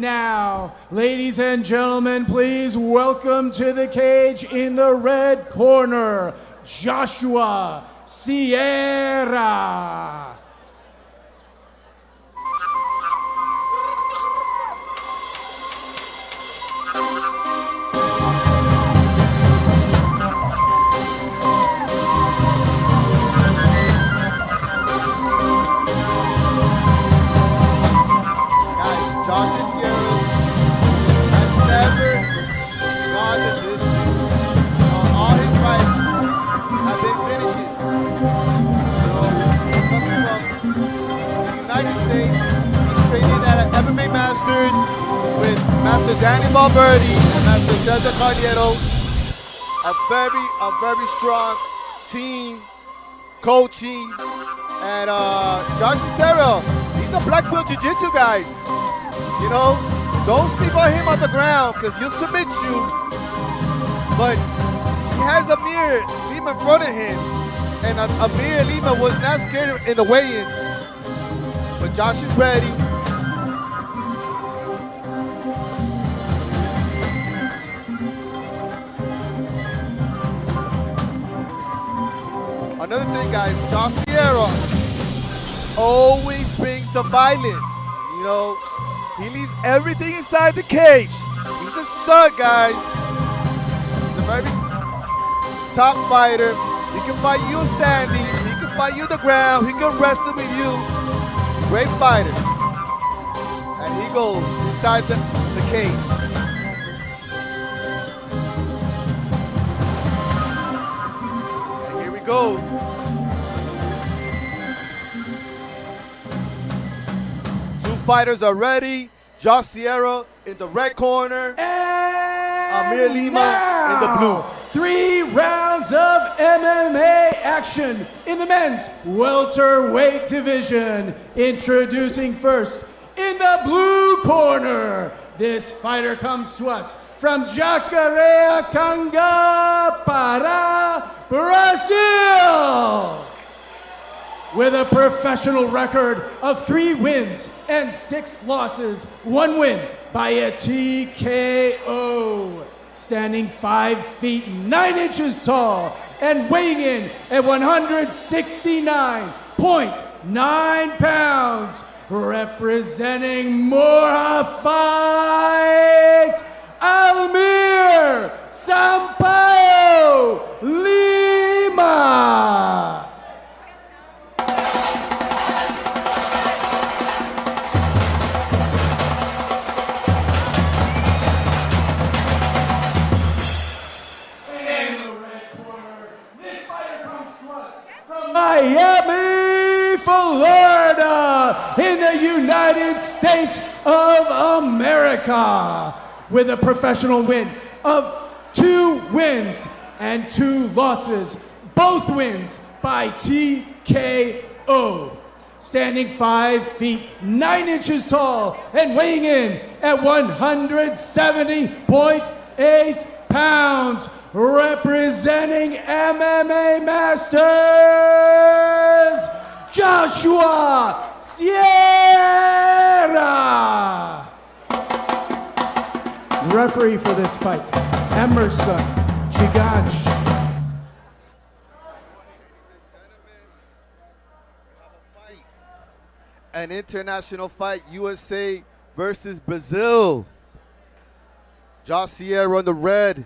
now, ladies and gentlemen, please welcome to the cage in the red corner, Joshua Sierra. MMA Masters with Master Danny Valverde and Master Cesar Carniero. A very strong team, coaching, and Josh Cicero, he's a black belt jiu-jitsu, guys. You know, don't sleep on him on the ground because he'll submit you. But he has ALMIR Lima in front of him, and ALMIR Lima was not scared in the weigh-ins. But Josh is ready. Another thing, guys, Josh Sierra always brings the violence. You know, he leaves everything inside the cage. He's a stud, guys. He's a very top fighter. He can fight you standing. He can fight you on the ground. He can wrestle with you. Great fighter. And he goes inside the cage. And here we go. Fighters are ready. Josh Sierra in the red corner. ALMIR Lima in the blue. 3 rounds of MMA action in the men's welterweight division. Introducing first in the blue corner. This fighter comes to us from Jacareacanga, Pará, Brazil. With a professional record of 3 wins and 6 losses, 1 win by a TKO. Standing 5 feet 9 inches tall and weighing in at 169.9 pounds, representing Moja Fight, ALMIR Sampaio Lima. Miami, Florida, in the United States of America, with a professional win of 2 wins and 2 losses, both wins by TKO. Standing 5 feet 9 inches tall and weighing in at 170.8 pounds, representing MMA Masters, Joshua Sierra. Referee for this fight, Emerson Gigante. An international fight, USA versus Brazil. Josh Sierra in the red.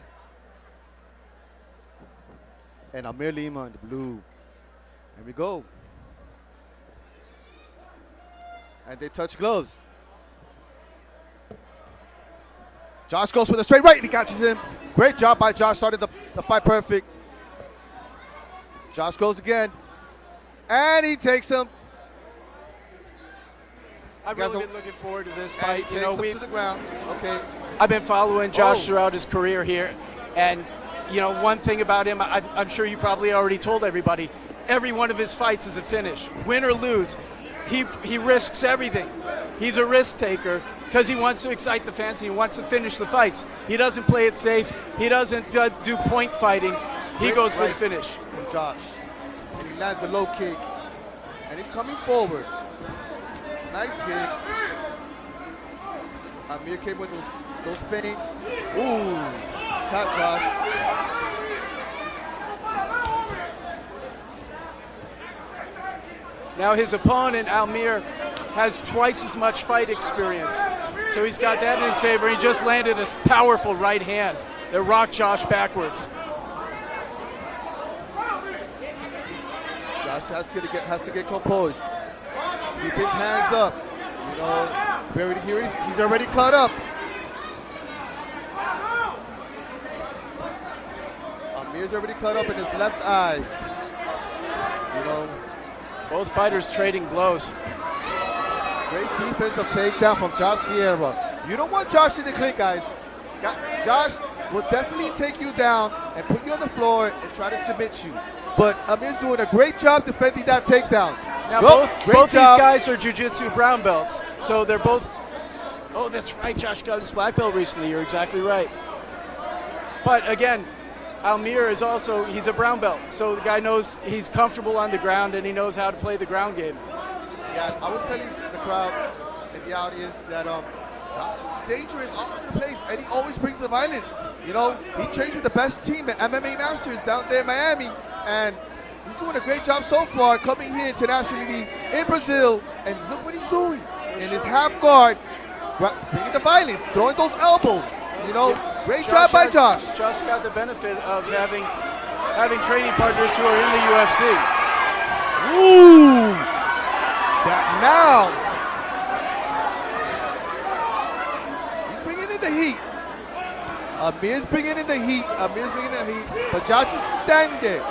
And ALMIR Lima in the blue. Here we go. And they touch gloves. Josh goes for the straight right and he catches him. Great job by Josh, started the fight perfect. Josh goes again. And he takes him. I've really been looking forward to this fight. You know, to the ground. Okay. I've been following Josh throughout his career here, and you know, one thing about him, I'm sure you probably already told everybody, every one of his fights is a finish. Win or lose, he risks everything. He's a risk taker because he wants to excite the fans and he wants to finish the fights. He doesn't play it safe. He doesn't do point fighting. He goes for the finish. From Josh. And he lands a low kick. And he's coming forward. Nice kick. Amir came with those feints. Ooh, cut Josh. Now his opponent, ALMIR, has twice as much fight experience. So he's got that in his favor. He just landed a powerful right hand that rocked Josh backwards. Josh has to get composed. Keep his hands up. You know, he's already caught up. Amir's already caught up in his left eye. You know, both fighters trading blows. great defensive takedown from Josh Sierra. You don't want Josh in the clinch, guys. Josh will definitely take you down and put you on the floor and try to submit you. But Amir's doing a great job defending that takedown. Now both these guys are jiu-jitsu brown belts, so they're both. Oh, that's right. Josh got his black belt recently. You're exactly right. But again, ALMIR is also, he's a brown belt, so the guy knows he's comfortable on the ground and he knows how to play the ground game. Yeah, I was telling the crowd and the audience that Josh is dangerous all over the place, and he always brings the violence. You know, he trains with the best team at MMA Masters down there in Miami, and he's doing a great job so far coming here internationally in Brazil, and look what he's doing. In his half guard, bringing the violence, throwing those elbows. You know, great job by Josh. Josh got the benefit of having training partners who are in the UFC. Ooh! That now. He's bringing in the heat. Amir's bringing in the heat. But Josh is standing there.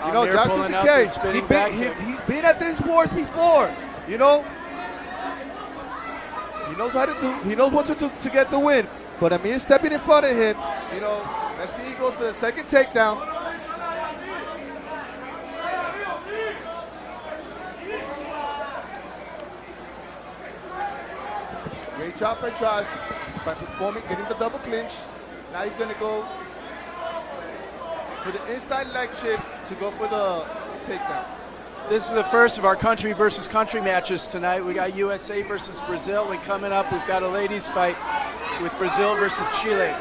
You know, Josh doesn't carry. He's been at these wars before. You know, he knows how to do. He knows what to do to get the win. But Amir's stepping in front of him. You know, let's see, he goes for the second takedown. Great job by Josh by performing, getting the double clinch. Now he's going to go for the inside leg chip to go for the takedown. This is the first of our country versus country matches tonight. We got USA versus Brazil, and coming up we've got a ladies fight with Brazil versus Chile. These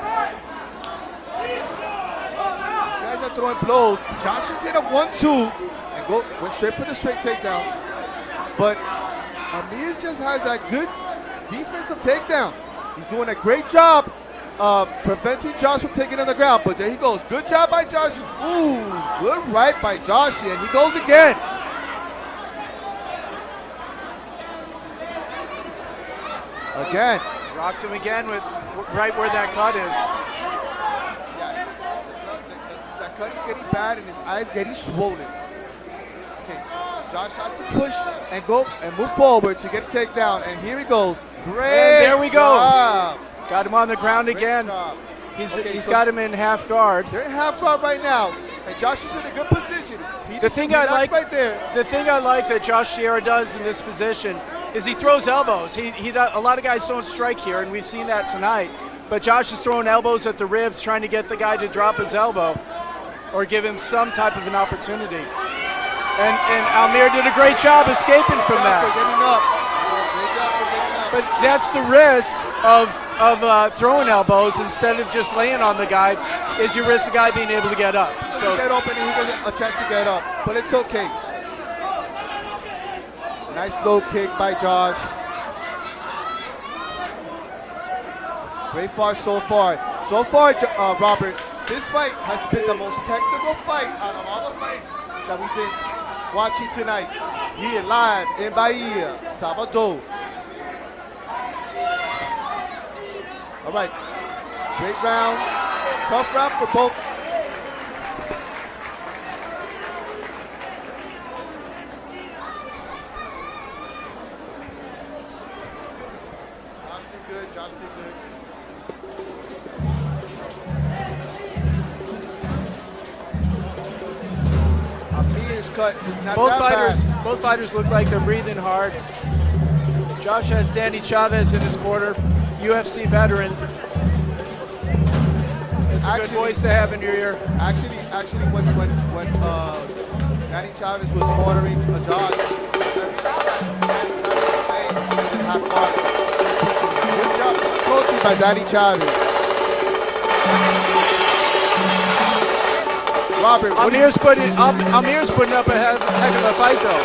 guys are throwing blows. Josh just hit a 1-2 and went straight for the straight takedown. But Amir just has that good defensive takedown. He's doing a great job preventing Josh from taking on the ground. But there he goes. Good job by Josh. Ooh, good right by Josh. And he goes again. Again. Rocked him again with right where that cut is. Yeah, that cut is getting bad and his eyes getting swollen. Okay, Josh has to push and go and move forward to get a takedown. And here he goes. Great And there we job. go. Got him on the ground Great again. job. He's got him in half guard. They're in half guard right now, and Josh is in a good position. The thing I like right there. The thing I like that Josh Sierra does in this position is he throws elbows. A lot of guys don't strike here, and we've seen that tonight. But Josh is throwing elbows at the ribs, trying to get the guy to drop his elbow or give him some type of an opportunity. And ALMIR did a great job escaping from that. But that's the risk of throwing elbows instead of just laying on the guy, is you risk the guy being able to get up. So get open and he gets a chance to get up, but it's okay. Nice low kick by Josh. Great fight so far. So far, Robert, this fight has been the most technical fight out of all the fights that we've been watching tonight. Here live in Bahia, Salvador. All right, great round, tough round for both. Josh did good, Josh did good. Amir's cut is not that bad. Both fighters look like they're breathing hard. Josh has Danny Chavez in his corner, UFC veteran. It's a good voice to have in your ear. Actually, when Danny Chavez was ordering a Josh, Danny Chavez was saying he didn't have guard. Good job. closely by Danny Chavez. Robert, Amir's putting up a heck of a fight, though.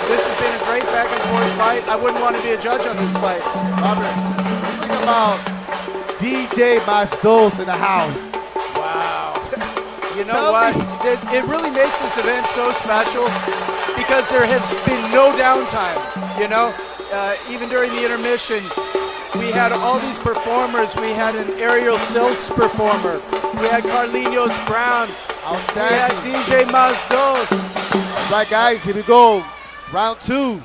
This has been a great back and forth fight. I wouldn't want to be a judge on this fight. Robert, think about DJ Mastos in the house. Wow. You know what? It really makes this event so special because there has been no downtime. You know, even during the intermission, we had all these performers. We had an Aerial Silks performer. We had Carlinhos Brown. Outstanding. We had DJ Masdos. All right, guys, here we go. Round 2.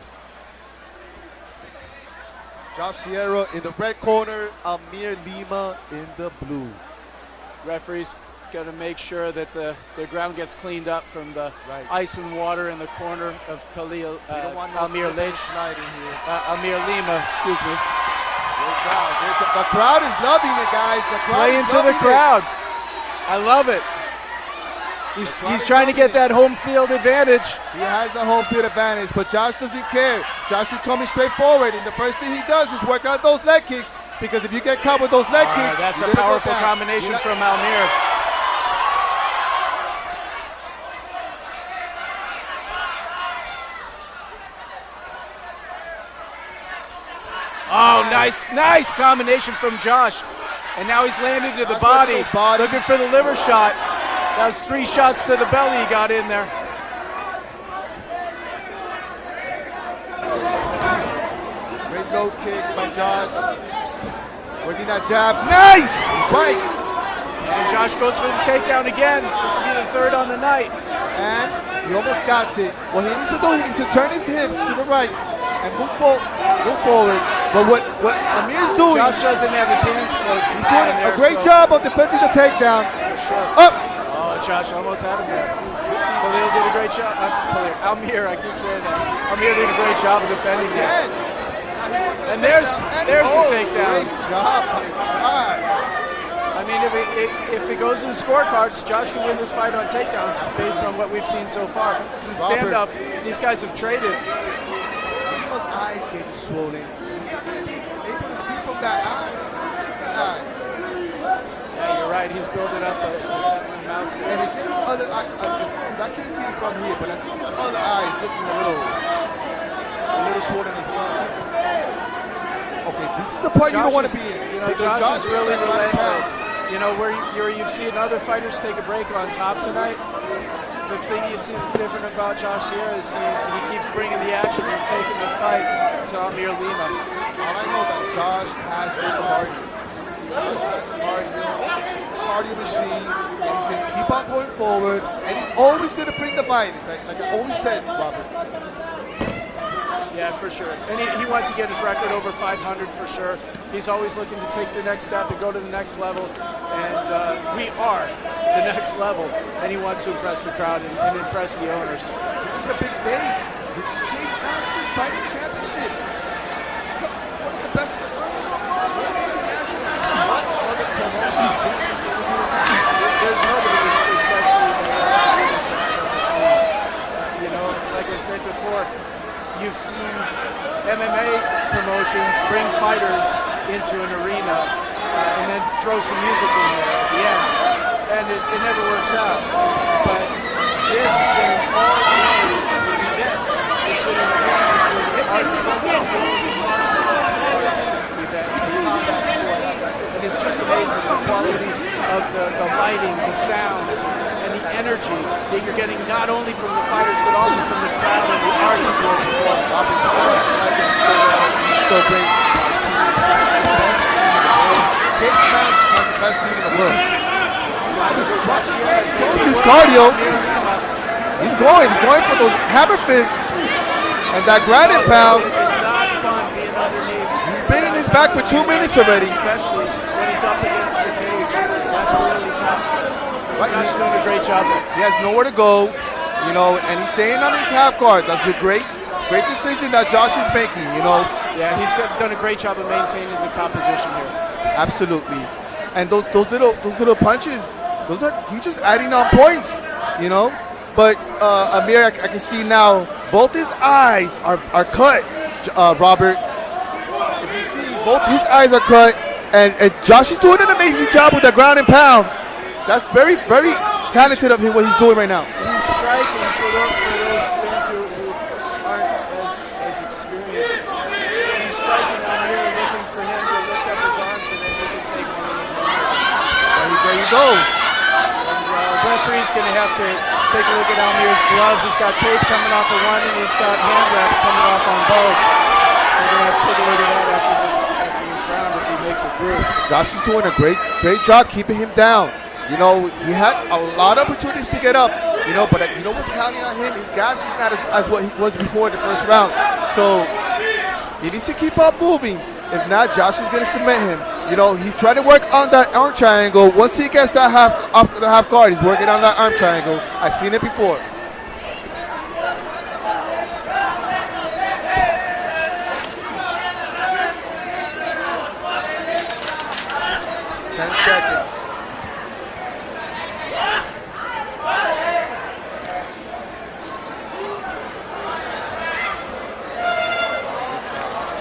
Josh Sierra in the red corner, ALMIR Lima in the blue. Referee's got to make sure that the ground gets cleaned up from the ice and water in the corner of ALMIR Lima, excuse me. Great job, great job. The crowd is loving it, guys. The crowd Play is into loving the crowd. I love it. He's trying to get that home field advantage. He has the home field advantage, but Josh doesn't care. Josh is coming straight forward, and the first thing he does is work out those leg kicks, because if you get caught with those leg kicks, that's a powerful combination from ALMIR. Oh, nice combination from Josh. And now he's landed to the body, looking for the liver shot. That was 3 shots to the belly he got in there. Great low kick by Josh. Working that jab. Nice! Right. And Josh goes for the takedown again. This will be the 3rd on the night. And he almost got it. What he needs to do, he needs to turn his hips to the right and move forward. But what ALMIR's doing, Josh doesn't have his hands closed. He's doing a great job of defending the takedown. Up! Oh, Josh almost had him there. Khalil did a great job. ALMIR, I keep saying that. ALMIR did a great job of defending that. And there's the takedown. Great job by Josh. I mean, if it goes to the scorecards, Josh can win this fight on takedowns based on what we've seen so far. To stand up, these guys have traded. His eyes getting swollen. Able to see from that eye. Yeah, you're right. He's building up a mouse. And if his other eye, because I can't see it from here, but I think his other eye is looking a little swollen as well. Okay, this is the part you don't want to be in. You know, Josh is really relentless. You know, where you've seen other fighters take a break on top tonight. The thing you see that's different about Josh Sierra is he keeps bringing the action and taking the fight to ALMIR Lima. All I know that Josh has the cardio. Josh has the cardio machine, and he's going to keep on going forward, and he's always going to bring the fight. It's like I always said, Robert. Yeah, for sure. And he wants to get his record over 500 for sure. He's always looking to take the next step and go to the next level. And we are the next level. And he wants to impress the crowd and impress the owners. This is the big stage. This is Case Masters Fighting Championship. One of the best in the world. International. What other promotion? There's nobody as successfully done. You know, like I said before, you've seen MMA promotions bring fighters into an arena and then throw some music in there at the end. And it never works out. But this has been an all-day event. It's been an arts and martial arts event, combat sports. And it's just amazing the quality of the lighting, the sound, and the energy that you're getting not only from the fighters but also from the crowd and the artists who are performing. So great. Case Masters has the best team in the world. His cardio. He's going for those hammer fists and that ground and pound. It's not fun being underneath. He's been in his back for 2 minutes already. Especially when he's up against the cage. That's really tough. Josh's doing a great job. He has nowhere to go, you know, and he's staying on his half guard. That's a great decision that Josh is making, you know. Yeah, he's done a great job of maintaining the top position here. Absolutely. And those little punches, he's just adding on points, you know. But ALMIR, I can see now, both his eyes are cut, Robert. If you see, both his eyes are cut. And Josh is doing an amazing job with the ground and pound. That's very, very talented of him, what he's doing right now. He's striking for those fans who aren't as experienced. He's striking on here, looking for him to lift up his arms and then he can take one of them. There he goes. Referee's going to have to take a look at Almir's gloves. He's got tape coming off of one and he's got hand wraps coming off on both. We're going to have to take a look at that after this round if he makes it through. Josh is doing a great job keeping him down. You know, he had a lot of opportunities to get up, you know, but you know what's counting on him? His gas is not as what he was before in the first round. So he needs to keep on moving. If not, Josh is going to submit him. You know, he's trying to work on that arm triangle. Once he gets that off the half guard, he's working on that arm triangle. I've seen it before. Seconds.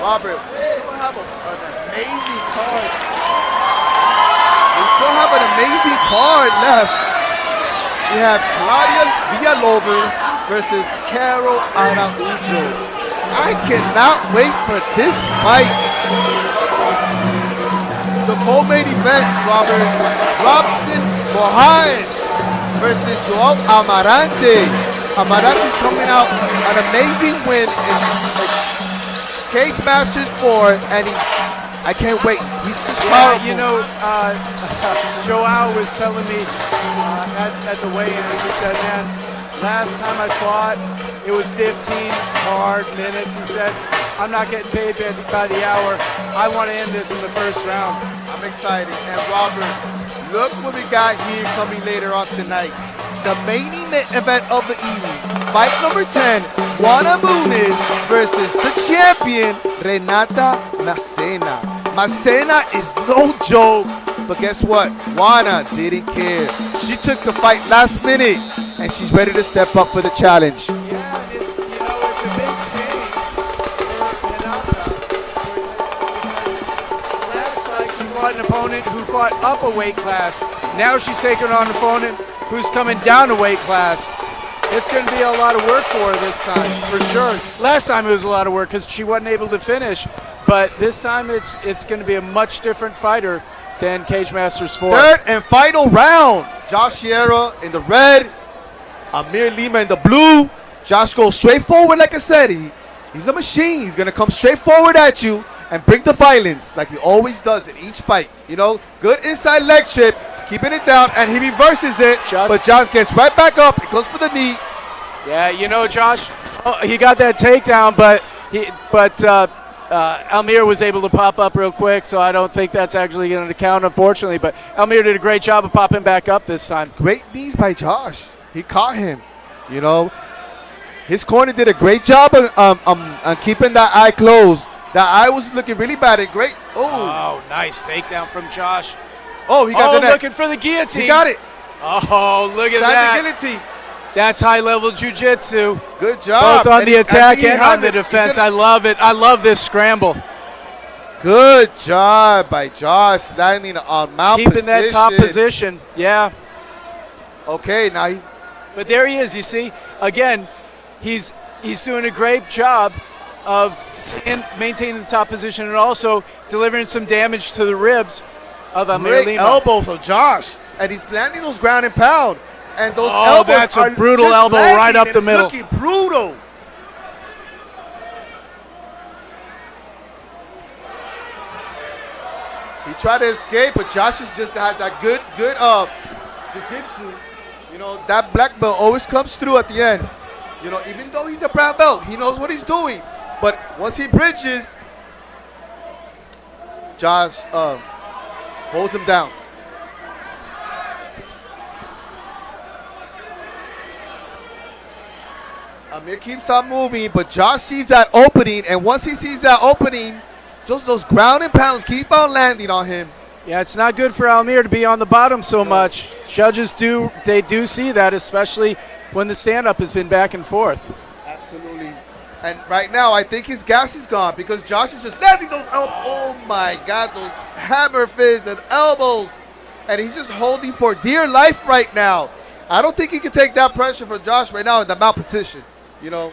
Robert, we still have an amazing card. We still have an amazing card left. We have Claudia Villalobos versus Carol Araujo. I cannot wait for this fight. The co-main event, Robert. Robson Mohamed versus Joao Amarante. Amarante's coming out an amazing win in Cage Masters 4, and I can't wait. He's just powerful. You know, Joao was telling me at the weigh-ins, he said, man, last time I fought, it was 15 hard minutes. He said, I'm not getting paid by the hour. I want to end this in the first round. I'm excited. And Robert, look what we got here coming later on tonight. The main event of the evening. Fight number 10, Juana Muniz versus the champion, Renata Macena. Macena is no joke, but guess what? Juana didn't care. She took the fight last minute, and she's ready to step up for the challenge. Yeah, it's a big change for Renata. Last fight, she fought an opponent who fought up a weight class. Now she's taking on an opponent who's coming down a weight class. It's going to be a lot of work for her this time, for sure. Last time it was a lot of work because she wasn't able to finish, but this time it's going to be a much different fighter than Cage Masters 4. Third and final round. Josh Sierra in the red, ALMIR Lima in the blue. Josh goes straight forward like I said. He's a machine. He's going to come straight forward at you and bring the violence like he always does in each fight. You know, good inside leg trip, keeping it down, and he reverses it, but Josh gets right back up. He goes for the knee. Yeah, you know, Josh, he got that takedown, but ALMIR was able to pop up real quick, so I don't think that's actually going to count, unfortunately. But ALMIR did a great job of popping back up this time. Great knees by Josh. He caught him. You know, his corner did a great job on keeping that eye closed. That eye was looking really bad and great. Oh, nice takedown from Josh. Oh, he got the neck. Looking for the guillotine. He got it. Oh, look at that. The guillotine. That's high-level jiu-jitsu. Good job. Both on the attack and on the defense. I love it. I love this scramble. Good job by Josh, landing on mount Keeping position. that top position. Yeah. Okay, now he's... But there he is, you see. Again, he's doing a great job of maintaining the top position and also delivering some damage to the ribs of ALMIR Lima. Elbows of Josh, and he's landing those ground and pound. And those elbows that's a brutal just elbow lagging, right up the middle. Looking brutal. He tried to escape, but Josh just has that good jiu-jitsu. You know, that black belt always comes through at the end. You know, even though he's a brown belt, he knows what he's doing. But once he bridges, Josh holds him down. ALMIR keeps on moving, but Josh sees that opening, and once he sees that opening, just those ground and pounds keep on landing on him. Yeah, it's not good for ALMIR to be on the bottom so much. Judges do see that, especially when the stand-up has been back and forth. Absolutely. And right now, I think his gas is gone because Josh is just landing those elbows. Oh my God, those hammer fists and elbows. And he's just holding for dear life right now. I don't think he can take that pressure from Josh right now in the mount position, you know.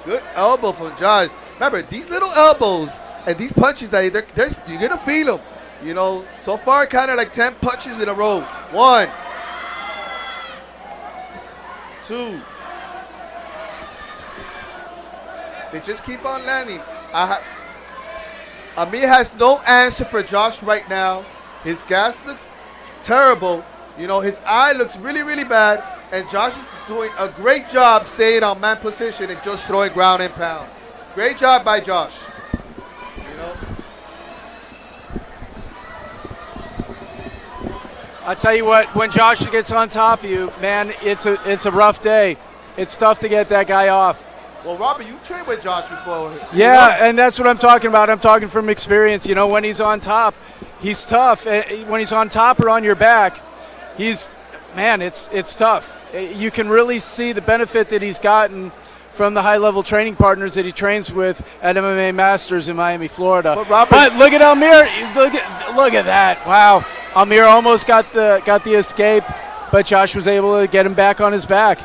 Good elbow from Josh. Remember, these little elbows and these punches, you're going to feel them. You know, so far, kind of like 10 punches in a row. 1, 2. They just keep on landing. Amir has no answer for Josh right now. His gas looks terrible. You know, his eye looks really, really bad. And Josh is doing a great job staying on man position and just throwing ground and pound. Great job by Josh. You know. I'll tell you what, when Josh gets on top of you, man, it's a rough day. It's tough to get that guy off. Well, Robert, you trained with Josh before. Yeah, and that's what I'm talking about. I'm talking from experience. You know, when he's on top, he's tough. When he's on top or on your back, it's tough. You can really see the benefit that he's gotten from the high-level training partners that he trains with at MMA Masters in Miami, Florida. But look at ALMIR. Look at that. Wow. ALMIR almost got the escape, but Josh was able to get him back on his back.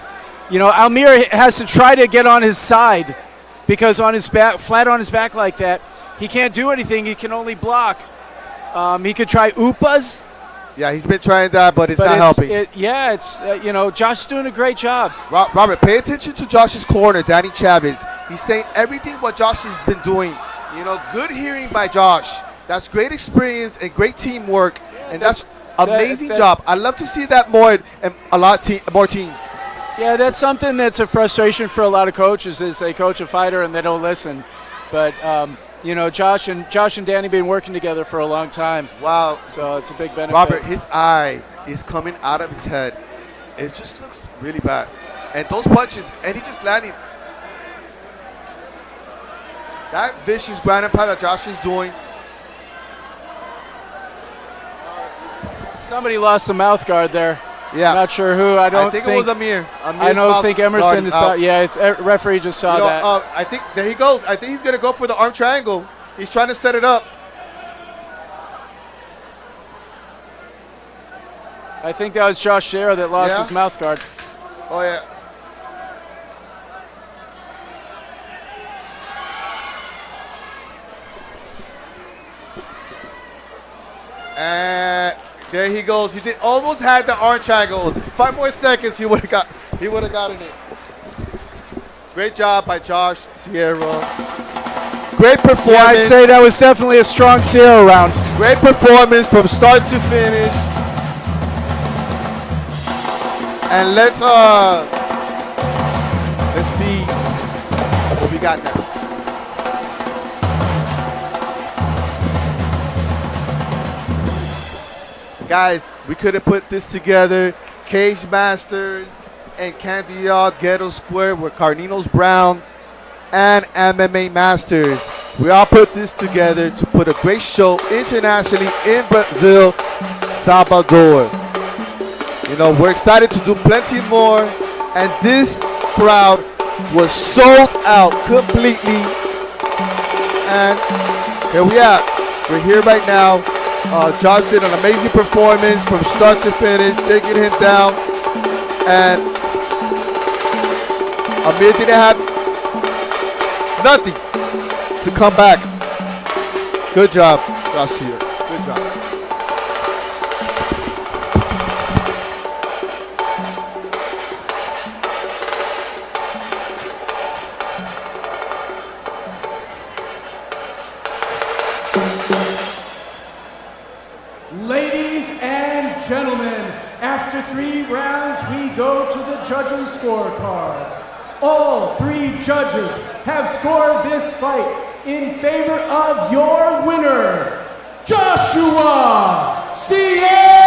You know, ALMIR has to try to get on his side because on his back, flat on his back like that, he can't do anything. He can only block. He could try upas. Yeah, he's been trying that, but it's not helping. You know, Josh's doing a great job. Robert, pay attention to Josh's corner, Danny Chavez. He's saying everything what Josh has been doing. You know, good hearing by Josh. That's great experience and great teamwork, and that's amazing job. I love to see that more and more teams. Yeah, that's something that's a frustration for a lot of coaches is they coach a fighter and they don't listen. But you know, Josh and Danny been working together for a long time. Wow. So it's a big benefit. Robert, his eye is coming out of his head. It just looks really bad. And those punches, and he just landing. That vicious ground and pound that Josh is doing. Somebody lost the mouth guard there. Yeah. Not sure who. I think it was Amir. I don't think Emerson is out. Yeah, referee just saw that. I think there he goes. I think he's going to go for the arm triangle. He's trying to set it up. I think that was Josh Shera that lost his mouth guard. Oh, yeah. And there he goes. He almost had the arm triangle. 5 more seconds, he would have gotten it. Great job by Josh Sierra. Great performance. Yeah, I'd say that was definitely a strong Sierra round. Great performance from start to finish. And let's see what we got next. Guys, we could have put this together. Cage Masters and Candial Ghetto Square with Carninos Brown and MMA Masters. We all put this together to put a great show internationally in Brazil, Salvador. You know, we're excited to do plenty more, and this crowd was sold out completely. And here we are. We're here right now. Josh did an amazing performance from start to finish, taking him down. And Amir didn't have nothing to come back. Good job, Josh here. Good job. Ladies and gentlemen, after 3 rounds, we go to the judges' scorecards. All 3 judges have scored this fight in favor of your winner, Joshua Sierra.